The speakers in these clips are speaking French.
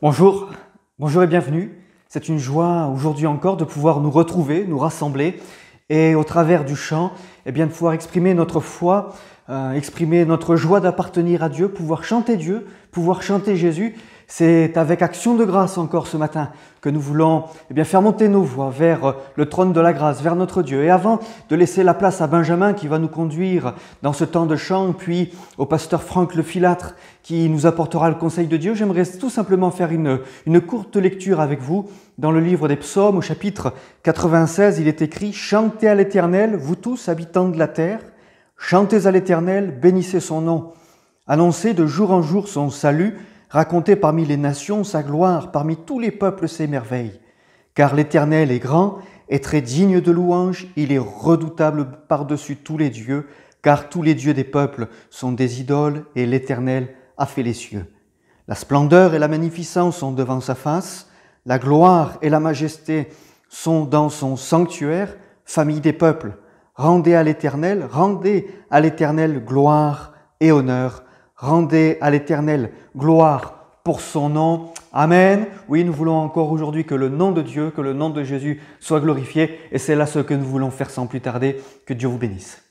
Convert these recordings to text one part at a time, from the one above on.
Bonjour, bonjour et bienvenue. C'est une joie aujourd'hui encore de pouvoir nous retrouver, nous rassembler et au travers du chant, de pouvoir exprimer notre foi, exprimer notre joie d'appartenir à Dieu, pouvoir chanter Dieu, pouvoir chanter Jésus. C'est avec action de grâce encore ce matin que nous voulons faire monter nos voix vers le trône de la grâce, vers notre Dieu. Et avant de laisser la place à Benjamin qui va nous conduire dans ce temps de chant, puis au pasteur Franck Le Filâtre qui nous apportera le conseil de Dieu, j'aimerais tout simplement faire une courte lecture avec vous. Dans le livre des Psaumes, au chapitre 96, il est écrit « Chantez à l'Éternel, vous tous, habitants de la terre, chantez à l'Éternel, bénissez son nom, annoncez de jour en jour son salut, racontez parmi les nations sa gloire, parmi tous les peuples ses merveilles. Car l'Éternel est grand et très digne de louange, il est redoutable par-dessus tous les dieux, car tous les dieux des peuples sont des idoles et l'Éternel a fait les cieux. La splendeur et la magnificence sont devant sa face, la gloire et la majesté sont dans son sanctuaire, famille des peuples. Rendez à l'Éternel gloire et honneur. Rendez à l'Éternel gloire pour son nom. Amen. Oui, nous voulons encore aujourd'hui que le nom de Dieu, que le nom de Jésus soit glorifié. Et c'est là ce que nous voulons faire sans plus tarder. Que Dieu vous bénisse.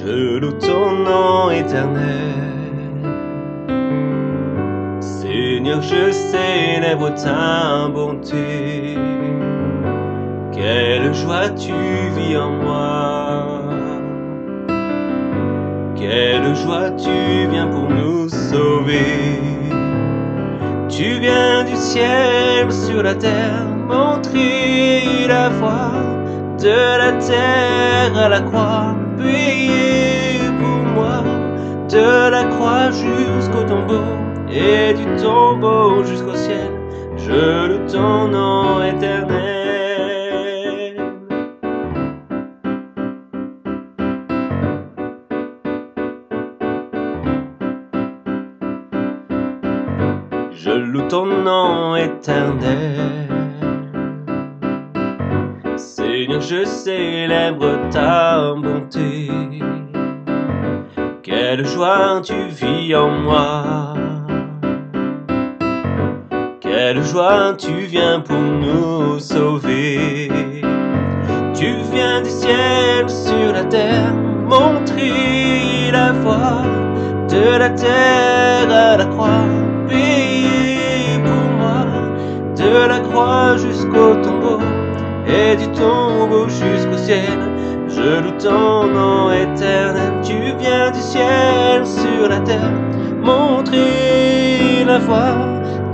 Je loue ton nom éternel. Seigneur, je célèbre ta bonté. Quelle joie tu vis en moi. Quelle joie tu viens pour nous sauver. Tu viens du ciel sur la terre montrer la voie de la terre à la croix, payé pour moi, de la croix jusqu'au tombeau, et du tombeau jusqu'au ciel, je loue ton nom éternel. Je loue ton nom éternel. Seigneur, je célèbre ta bonté. Quelle joie tu vis en moi. Quelle joie tu viens pour nous sauver. Tu viens du ciel sur la terre, montrer la voie, de la terre à la croix, payé pour moi, de la croix jusqu'au tombeau, et du tombeau jusqu'au ciel, je loue ton nom éternel. Tu viens du ciel sur la terre, montrer la voie,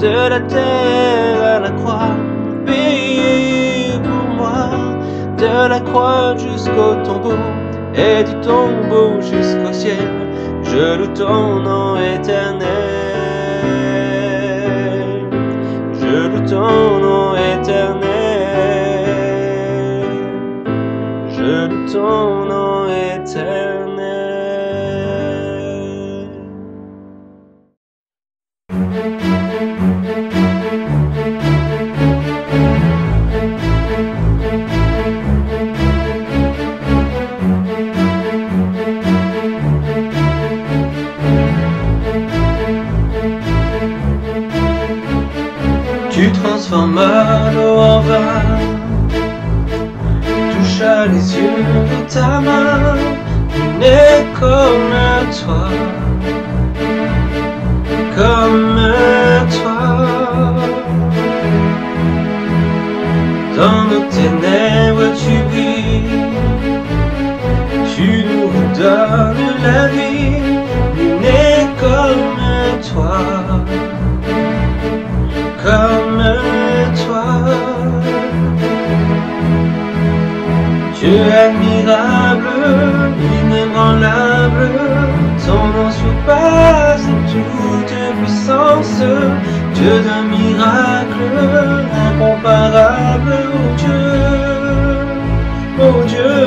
de la terre à la croix, payé pour moi, de la croix jusqu'au tombeau, et du tombeau jusqu'au ciel, je loue ton nom éternel. Je loue ton nom éternel. Je loue ton nom éternel. Tu transformas l'eau en vin, toucha les yeux de ta main, tu n'es comme toi, comme toi. Dans nos ténèbres tu brilles, tu nous redonnes la vie, tu n'es comme toi, comme toi. Dieu admirable, inébranlable, ton nom surpasse toute puissance. Dieu d'un miracle, incomparable, oh Dieu, oh Dieu.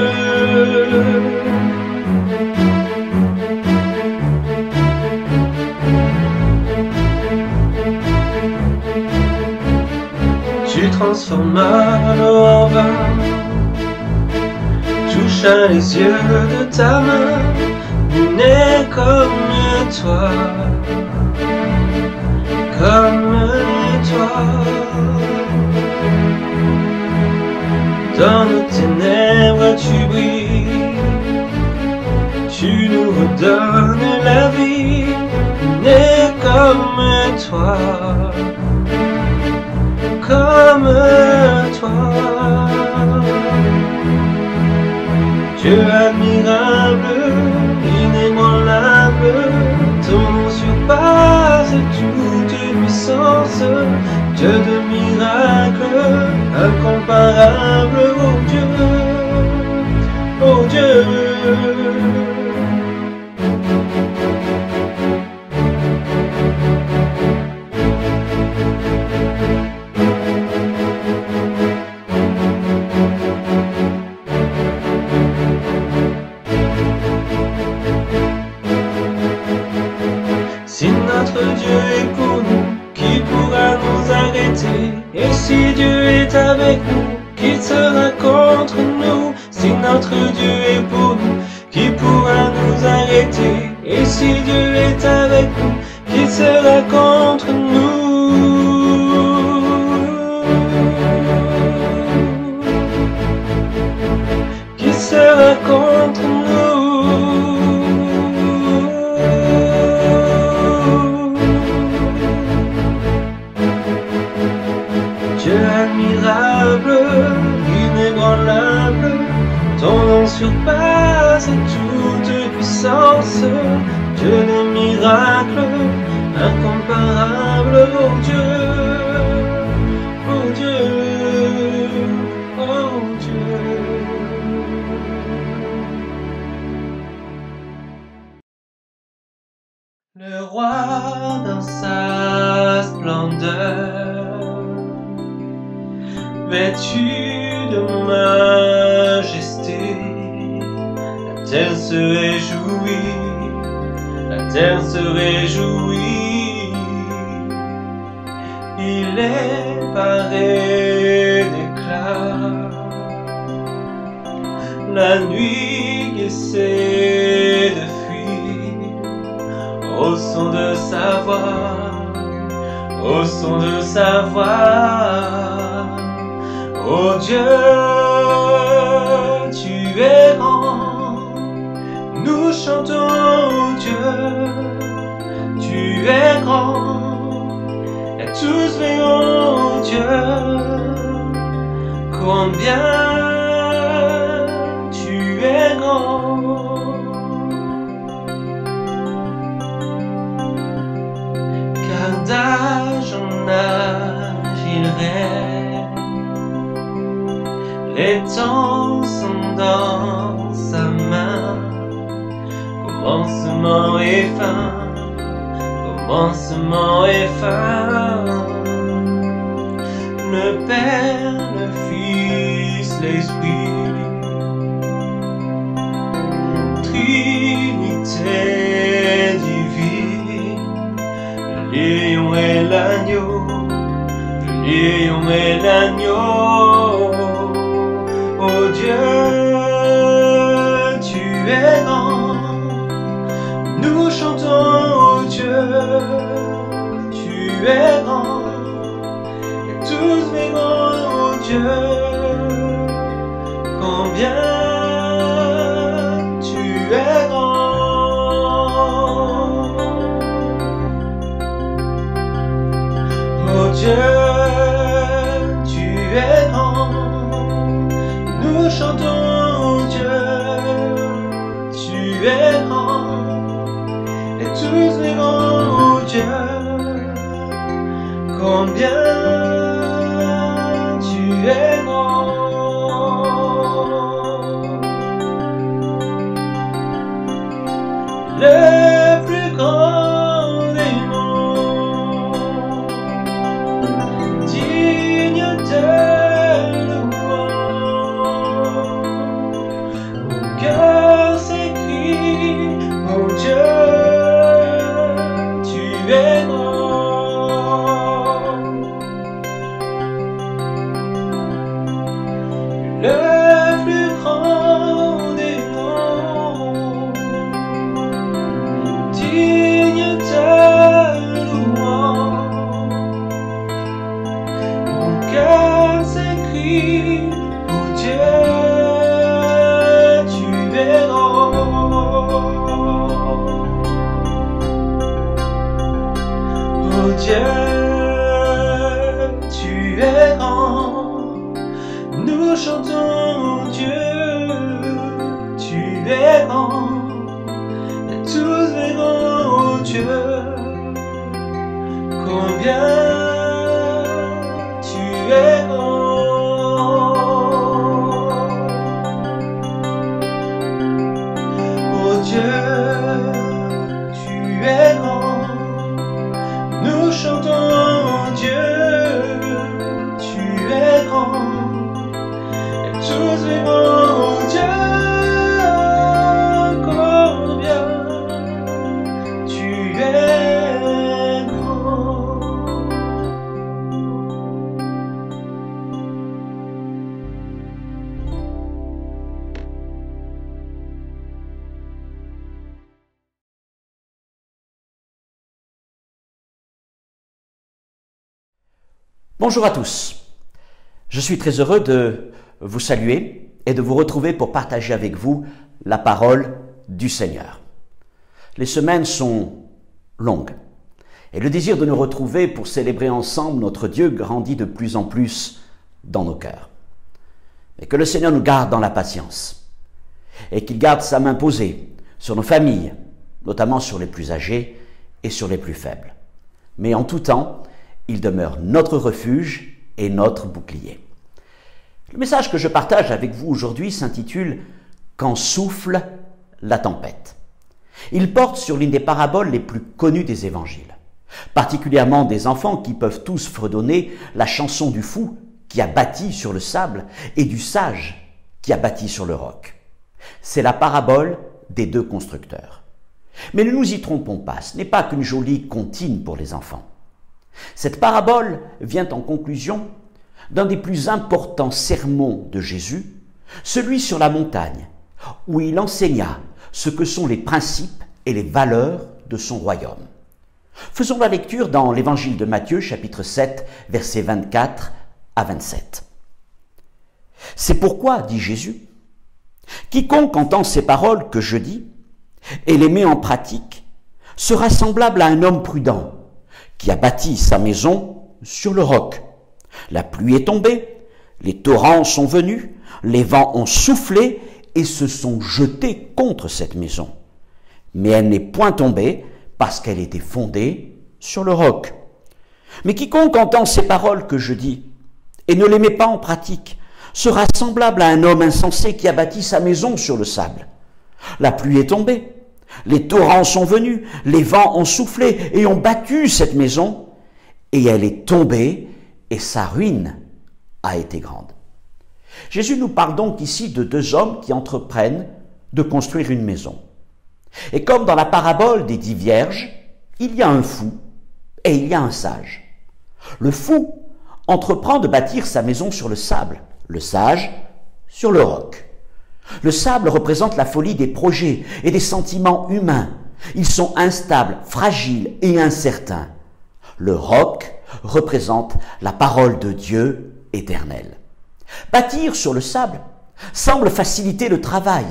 Tu transformas l'eau en vin, toucha les yeux de ta main, nul n'est comme toi, comme toi. Dans nos ténèbres tu brilles, tu nous redonnes la vie, nul n'est comme toi, comme toi. Dieu admirable, inébranlable, ton nom surpasse toute puissance. Dieu de miracles, incomparable, oh Dieu, oh Dieu. Si notre Dieu est pour nous, qui pourra nous arrêter? Et si Dieu est avec nous, qui sera contre nous? Si notre Dieu est pour nous, qui pourra nous arrêter? Et si Dieu est avec nous, qui sera contre nous? Qui sera contre nous? Dieu admirable, inébranlable, ton nom surpasse toute puissance. Dieu des miracles, incomparable, oh Dieu, oh Dieu, oh Dieu. sa splendeur, vêtu de majesté. La terre se réjouit, la terre se réjouit. Il est paré d'éclat, la nuit essaie de fuir au son de sa voix, au son de sa voix. Oh Dieu, tu es grand, nous chantons, oh Dieu, tu es grand, et tous verront, oh Dieu, combien tu es grand. Car d'âge en âge il règne, les temps sont dans sa main. Commencement et fin, commencement et fin. Le Père, le Fils, l'Esprit, Trinité divine, le lion et l'agneau, le lion et l'agneau. Oh Dieu, tu es grand, nous chantons, oh Dieu, tu es grand, et tous verront, oh Dieu, combien tu es grand. Oh Dieu, tu es grand, nous chantons, oh Dieu, tu es grand, et tous verront, oh Dieu, combien tu es grand. Le plus grand des mondes, digne de cœur s'écrie, oh Dieu, tu es grand. Le plus grand des noms, digne de louange. Mon cœur s'écrie, oh Dieu, oh Dieu, tu es grand, nous chantons, oh Dieu, tu es grand, et tous verront, oh Dieu, combien tu es grand. Oh Dieu, tu es grand, nous chantons, oh Dieu, tu es grand, et tous verront, oh Dieu, combien tu es grand. Bonjour à tous, je suis très heureux de vous saluer et de vous retrouver pour partager avec vous la parole du Seigneur. Les semaines sont longues et le désir de nous retrouver pour célébrer ensemble notre Dieu grandit de plus en plus dans nos cœurs. Et que le Seigneur nous garde dans la patience et qu'il garde sa main posée sur nos familles, notamment sur les plus âgés et sur les plus faibles. Mais en tout temps, il demeure notre refuge et notre bouclier. Le message que je partage avec vous aujourd'hui s'intitule « Quand souffle la tempête ». Il porte sur l'une des paraboles les plus connues des évangiles. particulièrement des enfants qui peuvent tous fredonner la chanson du fou qui a bâti sur le sable et du sage qui a bâti sur le roc. C'est la parabole des deux constructeurs. Mais ne nous y trompons pas, ce n'est pas qu'une jolie comptine pour les enfants. Cette parabole vient en conclusion d'un des plus importants sermons de Jésus, celui sur la montagne, où il enseigna ce que sont les principes et les valeurs de son royaume. Faisons la lecture dans l'évangile de Matthieu, chapitre 7, versets 24 à 27. « C'est pourquoi, dit Jésus, quiconque entend ces paroles que je dis et les met en pratique sera semblable à un homme prudent qui a bâti sa maison sur le roc. La pluie est tombée, les torrents sont venus, les vents ont soufflé et se sont jetés contre cette maison. Mais elle n'est point tombée parce qu'elle était fondée sur le roc. Mais quiconque entend ces paroles que je dis et ne les met pas en pratique sera semblable à un homme insensé qui a bâti sa maison sur le sable. La pluie est tombée, les torrents sont venus, les vents ont soufflé et ont battu cette maison, et elle est tombée, et sa ruine a été grande. » Jésus nous parle donc ici de deux hommes qui entreprennent de construire une maison. Et comme dans la parabole des 10 vierges, il y a un fou et il y a un sage. Le fou entreprend de bâtir sa maison sur le sable, le sage sur le roc. Le sable représente la folie des projets et des sentiments humains. Ils sont instables, fragiles et incertains. Le roc représente la parole de Dieu éternelle. Bâtir sur le sable semble faciliter le travail.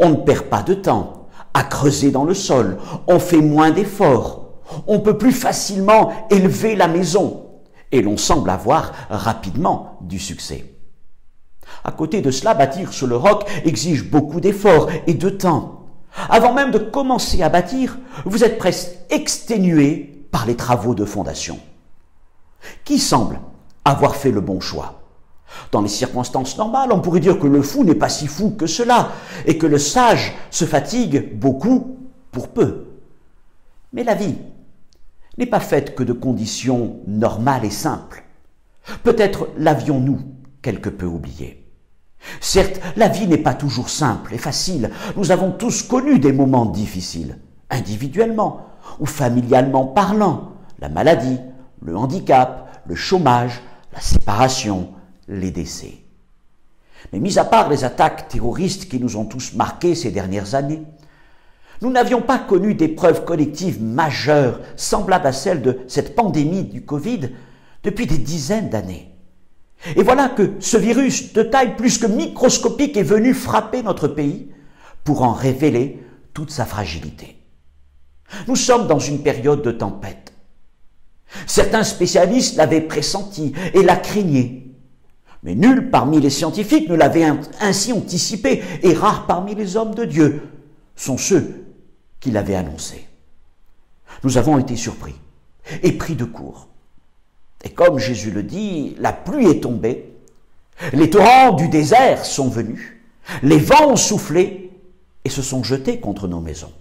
On ne perd pas de temps à creuser dans le sol, on fait moins d'efforts, on peut plus facilement élever la maison et l'on semble avoir rapidement du succès. À côté de cela, bâtir sur le roc exige beaucoup d'efforts et de temps. Avant même de commencer à bâtir, vous êtes presque exténué par les travaux de fondation. Qui semble avoir fait le bon choix? Dans les circonstances normales, on pourrait dire que le fou n'est pas si fou que cela et que le sage se fatigue beaucoup pour peu. Mais la vie n'est pas faite que de conditions normales et simples. Peut-être l'avions-nous quelque peu oublié. Certes, la vie n'est pas toujours simple et facile. Nous avons tous connu des moments difficiles, individuellement ou familialement parlant. La maladie, le handicap, le chômage, la séparation, les décès. Mais mis à part les attaques terroristes qui nous ont tous marqués ces dernières années, nous n'avions pas connu d'épreuves collectives majeures semblables à celles de cette pandémie du Covid depuis des dizaines d'années. Et voilà que ce virus de taille plus que microscopique est venu frapper notre pays pour en révéler toute sa fragilité. Nous sommes dans une période de tempête. Certains spécialistes l'avaient pressenti et la craignaient. Mais nul parmi les scientifiques ne l'avait ainsi anticipé, et rares parmi les hommes de Dieu sont ceux qui l'avaient annoncé. Nous avons été surpris et pris de court. Et comme Jésus le dit, la pluie est tombée, les torrents du désert sont venus, les vents ont soufflé et se sont jetés contre nos maisons.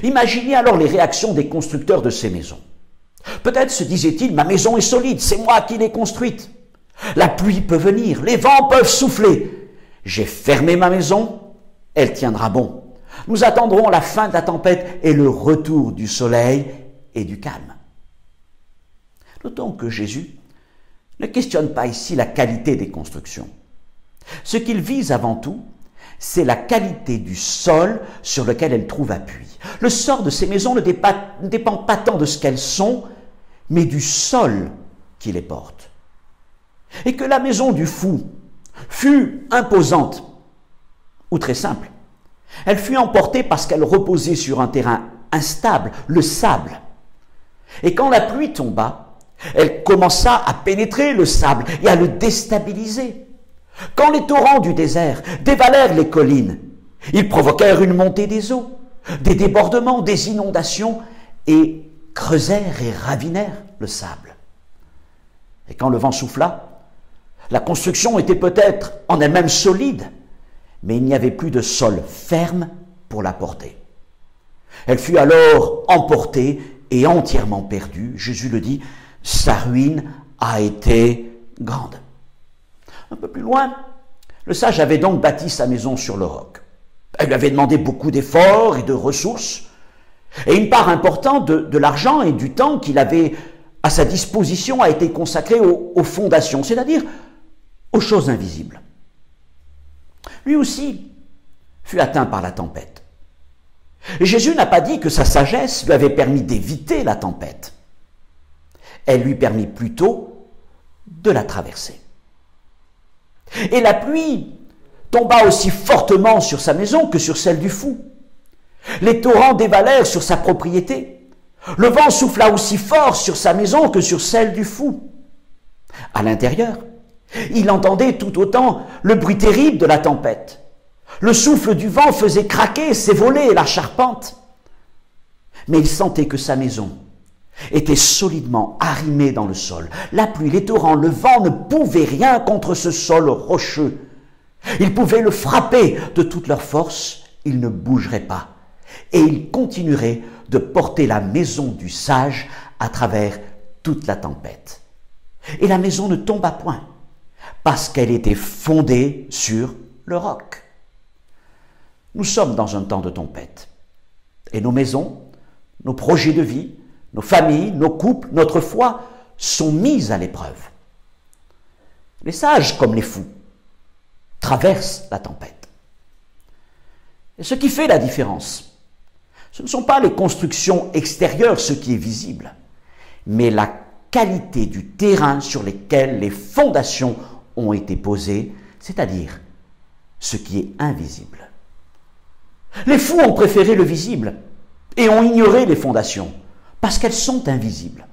Imaginez alors les réactions des constructeurs de ces maisons. Peut-être se disaient-ils, ma maison est solide, c'est moi qui l'ai construite. La pluie peut venir, les vents peuvent souffler. J'ai fermé ma maison, elle tiendra bon. Nous attendrons la fin de la tempête et le retour du soleil et du calme. Notons que Jésus ne questionne pas ici la qualité des constructions. Ce qu'il vise avant tout, c'est la qualité du sol sur lequel elles trouvent appui. Le sort de ces maisons ne dépend pas tant de ce qu'elles sont, mais du sol qui les porte. Et que la maison du fou fut imposante ou très simple, elle fut emportée parce qu'elle reposait sur un terrain instable, le sable. Et quand la pluie tomba, elle commença à pénétrer le sable et à le déstabiliser. Quand les torrents du désert dévalèrent les collines, ils provoquèrent une montée des eaux, des débordements, des inondations et creusèrent et ravinèrent le sable. Et quand le vent souffla, la construction était peut-être en elle-même solide, mais il n'y avait plus de sol ferme pour la porter. Elle fut alors emportée et entièrement perdu, Jésus le dit, sa ruine a été grande. Un peu plus loin, le sage avait donc bâti sa maison sur le roc. Elle lui avait demandé beaucoup d'efforts et de ressources, et une part importante de l'argent et du temps qu'il avait à sa disposition a été consacrée aux fondations, c'est-à-dire aux choses invisibles. Lui aussi fut atteint par la tempête. Et Jésus n'a pas dit que sa sagesse lui avait permis d'éviter la tempête. Elle lui permit plutôt de la traverser. Et la pluie tomba aussi fortement sur sa maison que sur celle du fou. Les torrents dévalèrent sur sa propriété. Le vent souffla aussi fort sur sa maison que sur celle du fou. À l'intérieur, il entendait tout autant le bruit terrible de la tempête. Le souffle du vent faisait craquer ses volets et la charpente. Mais il sentait que sa maison était solidement arrimée dans le sol. La pluie, les torrents, le vent ne pouvaient rien contre ce sol rocheux. Ils pouvaient le frapper de toute leur force, il ne bougerait pas. Et il continuerait de porter la maison du sage à travers toute la tempête. Et la maison ne tomba point, parce qu'elle était fondée sur le roc. Nous sommes dans un temps de tempête. Et nos maisons, nos projets de vie, nos familles, nos couples, notre foi sont mises à l'épreuve. Les sages, comme les fous, traversent la tempête. Et ce qui fait la différence, ce ne sont pas les constructions extérieures, ce qui est visible, mais la qualité du terrain sur lequel les fondations ont été posées, c'est-à-dire ce qui est invisible. Les fous ont préféré le visible et ont ignoré les fondations parce qu'elles sont invisibles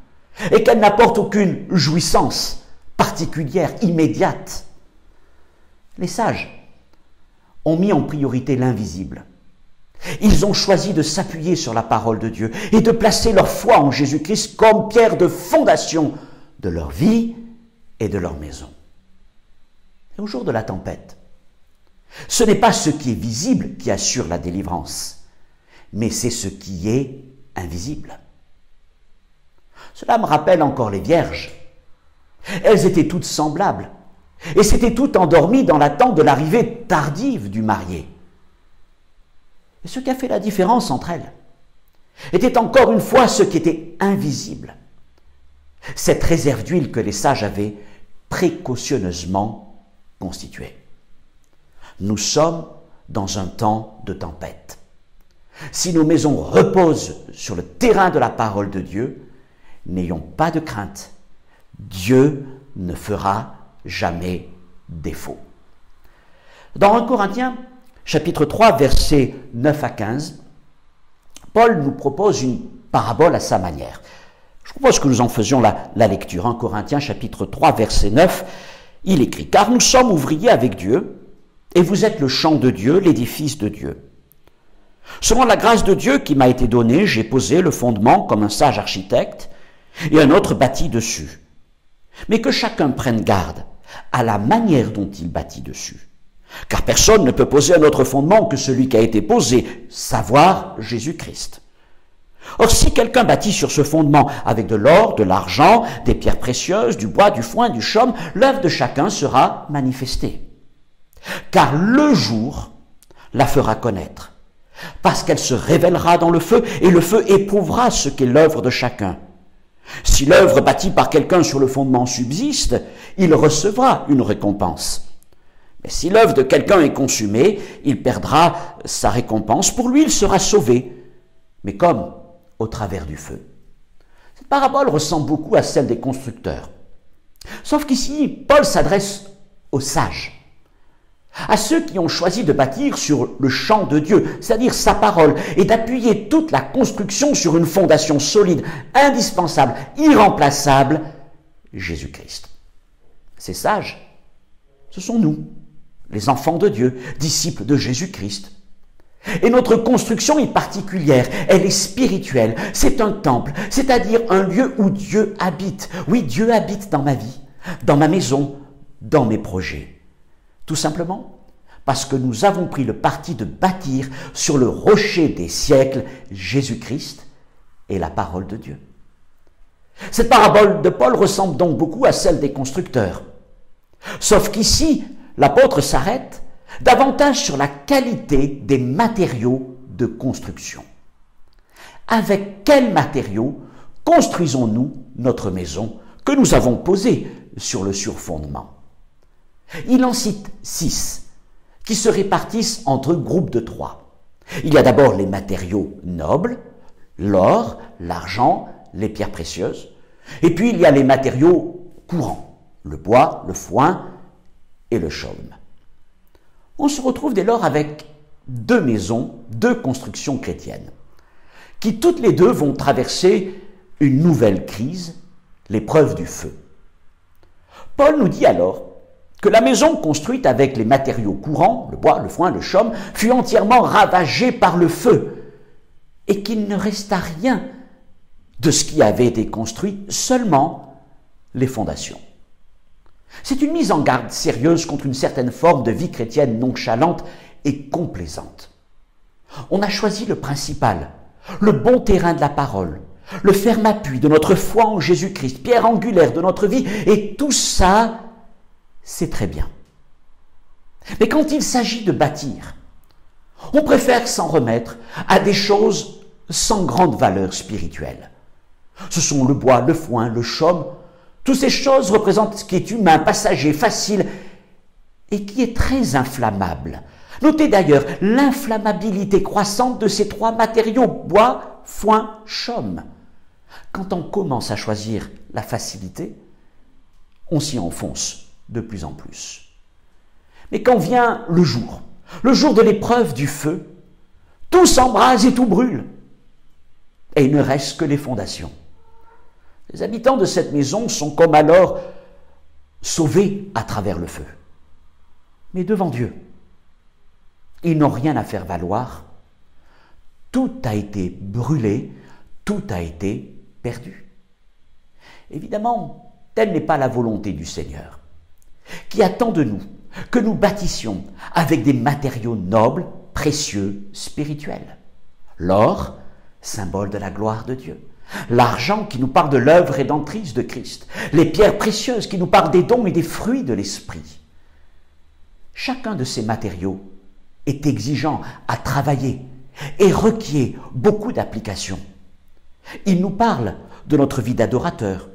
et qu'elles n'apportent aucune jouissance particulière, immédiate. Les sages ont mis en priorité l'invisible. Ils ont choisi de s'appuyer sur la parole de Dieu et de placer leur foi en Jésus-Christ comme pierre de fondation de leur vie et de leur maison. Et au jour de la tempête, ce n'est pas ce qui est visible qui assure la délivrance, mais c'est ce qui est invisible. Cela me rappelle encore les vierges. Elles étaient toutes semblables et s'étaient toutes endormies dans l'attente de l'arrivée tardive du marié. Et ce qui a fait la différence entre elles était encore une fois ce qui était invisible. Cette réserve d'huile que les sages avaient précautionneusement constituée. Nous sommes dans un temps de tempête. Si nos maisons reposent sur le terrain de la parole de Dieu, n'ayons pas de crainte. Dieu ne fera jamais défaut. Dans 1 Corinthiens, chapitre 3, versets 9 à 15, Paul nous propose une parabole à sa manière. Je propose que nous en faisions la lecture. 1 Corinthiens, chapitre 3, verset 9, il écrit « Car nous sommes ouvriers avec Dieu, et vous êtes le champ de Dieu, l'édifice de Dieu. Selon la grâce de Dieu qui m'a été donnée, j'ai posé le fondement comme un sage architecte, et un autre bâtit dessus. Mais que chacun prenne garde à la manière dont il bâtit dessus. Car personne ne peut poser un autre fondement que celui qui a été posé, savoir Jésus-Christ. Or, si quelqu'un bâtit sur ce fondement avec de l'or, de l'argent, des pierres précieuses, du bois, du foin, du chaume, l'œuvre de chacun sera manifestée. Car le jour la fera connaître, parce qu'elle se révélera dans le feu, et le feu éprouvera ce qu'est l'œuvre de chacun. Si l'œuvre bâtie par quelqu'un sur le fondement subsiste, il recevra une récompense. Mais si l'œuvre de quelqu'un est consumée, il perdra sa récompense. Pour lui, il sera sauvé, mais comme au travers du feu. Cette parabole ressemble beaucoup à celle des constructeurs. Sauf qu'ici, Paul s'adresse aux sages, à ceux qui ont choisi de bâtir sur le champ de Dieu, c'est-à-dire sa parole, et d'appuyer toute la construction sur une fondation solide, indispensable, irremplaçable, Jésus-Christ. Ces sages, ce sont nous, les enfants de Dieu, disciples de Jésus-Christ. Et notre construction est particulière, elle est spirituelle, c'est un temple, c'est-à-dire un lieu où Dieu habite. Oui, Dieu habite dans ma vie, dans ma maison, dans mes projets. Tout simplement parce que nous avons pris le parti de bâtir sur le rocher des siècles, Jésus-Christ, est la parole de Dieu. Cette parabole de Paul ressemble donc beaucoup à celle des constructeurs. Sauf qu'ici, l'apôtre s'arrête davantage sur la qualité des matériaux de construction. Avec quels matériaux construisons-nous notre maison que nous avons posée sur le surfondement? Il en cite 6 qui se répartissent entre groupes de 3. Il y a d'abord les matériaux nobles, l'or, l'argent, les pierres précieuses. Et puis il y a les matériaux courants, le bois, le foin et le chaume. On se retrouve dès lors avec 2 maisons, 2 constructions chrétiennes, qui toutes les 2 vont traverser une nouvelle crise, l'épreuve du feu. Paul nous dit alors que la maison construite avec les matériaux courants, le bois, le foin, le chaume, fut entièrement ravagée par le feu et qu'il ne resta rien de ce qui avait été construit, seulement les fondations. C'est une mise en garde sérieuse contre une certaine forme de vie chrétienne nonchalante et complaisante. On a choisi le principal, le bon terrain de la parole, le ferme appui de notre foi en Jésus-Christ, pierre angulaire de notre vie, et tout ça, c'est très bien. Mais quand il s'agit de bâtir, on préfère s'en remettre à des choses sans grande valeur spirituelle. Ce sont le bois, le foin, le chaume. Toutes ces choses représentent ce qui est humain, passager, facile et qui est très inflammable. Notez d'ailleurs l'inflammabilité croissante de ces 3 matériaux, bois, foin, chaume. Quand on commence à choisir la facilité, on s'y enfonce de plus en plus. Mais quand vient le jour de l'épreuve du feu, tout s'embrase et tout brûle. Et il ne reste que les fondations. Les habitants de cette maison sont comme alors sauvés à travers le feu. Mais devant Dieu, ils n'ont rien à faire valoir. Tout a été brûlé, tout a été perdu. Évidemment, telle n'est pas la volonté du Seigneur, qui attend de nous que nous bâtissions avec des matériaux nobles, précieux, spirituels. L'or, symbole de la gloire de Dieu. L'argent qui nous parle de l'œuvre rédemptrice de Christ. Les pierres précieuses qui nous parlent des dons et des fruits de l'Esprit. Chacun de ces matériaux est exigeant à travailler et requiert beaucoup d'applications. Il nous parle de notre vie d'adorateur,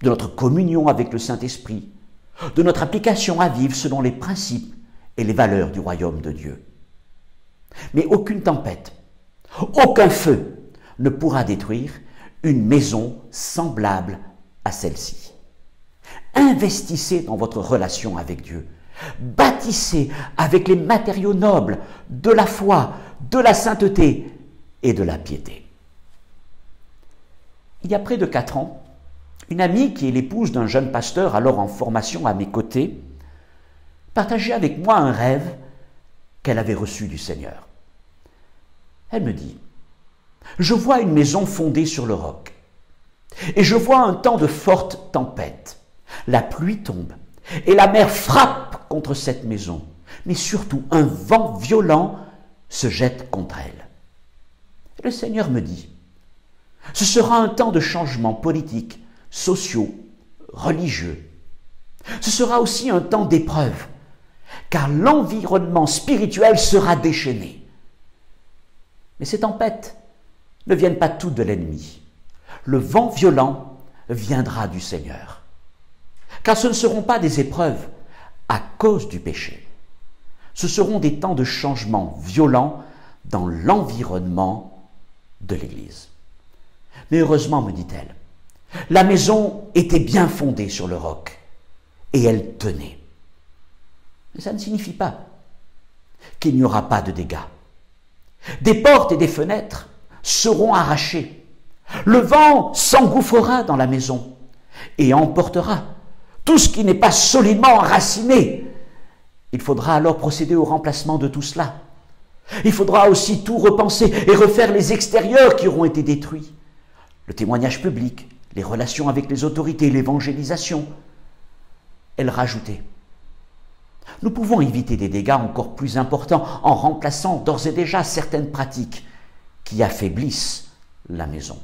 de notre communion avec le Saint-Esprit, de notre application à vivre selon les principes et les valeurs du royaume de Dieu. Mais aucune tempête, aucun feu ne pourra détruire une maison semblable à celle-ci. Investissez dans votre relation avec Dieu. Bâtissez avec les matériaux nobles de la foi, de la sainteté et de la piété. Il y a près de 4 ans, une amie qui est l'épouse d'un jeune pasteur alors en formation à mes côtés, partageait avec moi un rêve qu'elle avait reçu du Seigneur. Elle me dit: je vois une maison fondée sur le roc. Et je vois un temps de forte tempête. La pluie tombe et la mer frappe contre cette maison. Mais surtout, un vent violent se jette contre elle. Et le Seigneur me dit: ce sera un temps de changements politiques, sociaux, religieux. Ce sera aussi un temps d'épreuve, car l'environnement spirituel sera déchaîné. Mais ces tempêtes ne viennent pas toutes de l'ennemi. Le vent violent viendra du Seigneur. Car ce ne seront pas des épreuves à cause du péché. Ce seront des temps de changement violents dans l'environnement de l'Église. Mais heureusement, me dit-elle, la maison était bien fondée sur le roc et elle tenait. Mais ça ne signifie pas qu'il n'y aura pas de dégâts. Des portes et des fenêtres seront arrachées. Le vent s'engouffrera dans la maison et emportera tout ce qui n'est pas solidement enraciné. Il faudra alors procéder au remplacement de tout cela. Il faudra aussi tout repenser et refaire les extérieurs qui auront été détruits. Le témoignage public, les relations avec les autorités, l'évangélisation. Elle rajoutait: nous pouvons éviter des dégâts encore plus importants en remplaçant d'ores et déjà certaines pratiques qui affaiblissent la maison.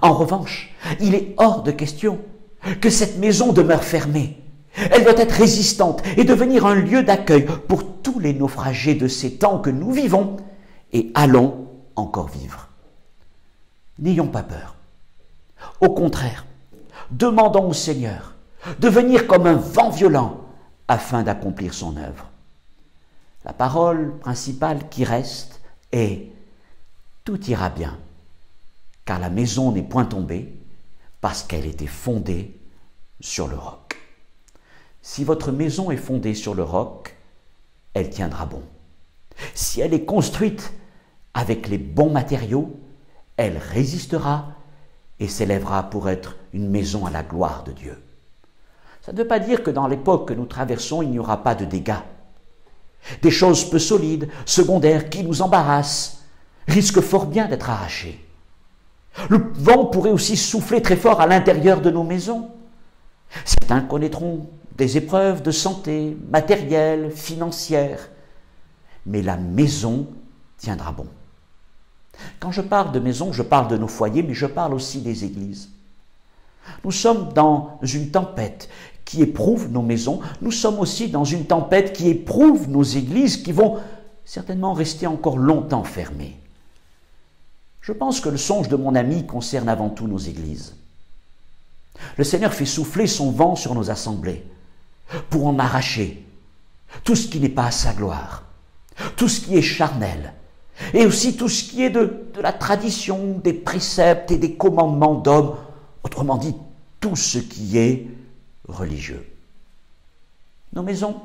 En revanche, il est hors de question que cette maison demeure fermée. Elle doit être résistante et devenir un lieu d'accueil pour tous les naufragés de ces temps que nous vivons et allons encore vivre. N'ayons pas peur. Au contraire, demandons au Seigneur de venir comme un vent violent afin d'accomplir son œuvre. La parole principale qui reste est « Tout ira bien », car la maison n'est point tombée parce qu'elle était fondée sur le roc. Si votre maison est fondée sur le roc, elle tiendra bon. Si elle est construite avec les bons matériaux, elle résistera et s'élèvera pour être une maison à la gloire de Dieu. Ça ne veut pas dire que dans l'époque que nous traversons, il n'y aura pas de dégâts. Des choses peu solides, secondaires, qui nous embarrassent, risquent fort bien d'être arrachées. Le vent pourrait aussi souffler très fort à l'intérieur de nos maisons. Certains connaîtront des épreuves de santé, matérielles, financières, mais la maison tiendra bon. Quand je parle de maison, je parle de nos foyers, mais je parle aussi des églises. Nous sommes dans une tempête qui éprouve nos maisons, nous sommes aussi dans une tempête qui éprouve nos églises qui vont certainement rester encore longtemps fermées. Je pense que le songe de mon ami concerne avant tout nos églises. Le Seigneur fait souffler son vent sur nos assemblées pour en arracher tout ce qui n'est pas à sa gloire, tout ce qui est charnel, et aussi tout ce qui est de la tradition, des préceptes et des commandements d'hommes, autrement dit, tout ce qui est religieux. Nos maisons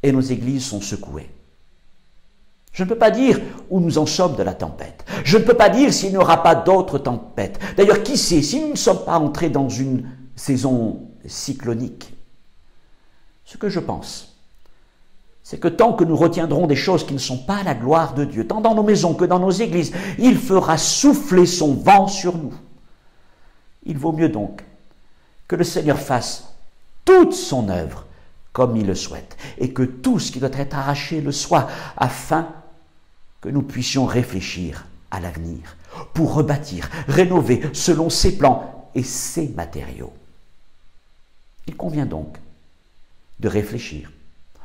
et nos églises sont secouées. Je ne peux pas dire où nous en sommes de la tempête. Je ne peux pas dire s'il n'y aura pas d'autres tempêtes. D'ailleurs, qui sait, si nous ne sommes pas entrés dans une saison cyclonique. Ce que je pense, c'est que tant que nous retiendrons des choses qui ne sont pas à la gloire de Dieu, tant dans nos maisons que dans nos églises, il fera souffler son vent sur nous. Il vaut mieux donc que le Seigneur fasse toute son œuvre comme il le souhaite, et que tout ce qui doit être arraché le soit, afin que nous puissions réfléchir à l'avenir, pour rebâtir, rénover selon ses plans et ses matériaux. Il convient donc de réfléchir,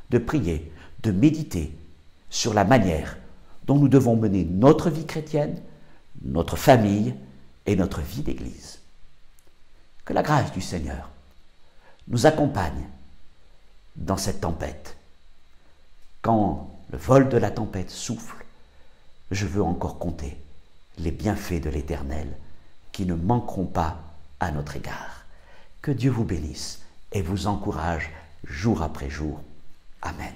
de prier, de méditer sur la manière dont nous devons mener notre vie chrétienne, notre famille et notre vie d'Église. Que la grâce du Seigneur nous accompagne dans cette tempête. Quand le vol de la tempête souffle, je veux encore compter les bienfaits de l'Éternel qui ne manqueront pas à notre égard. Que Dieu vous bénisse et vous encourage jour après jour. Amen.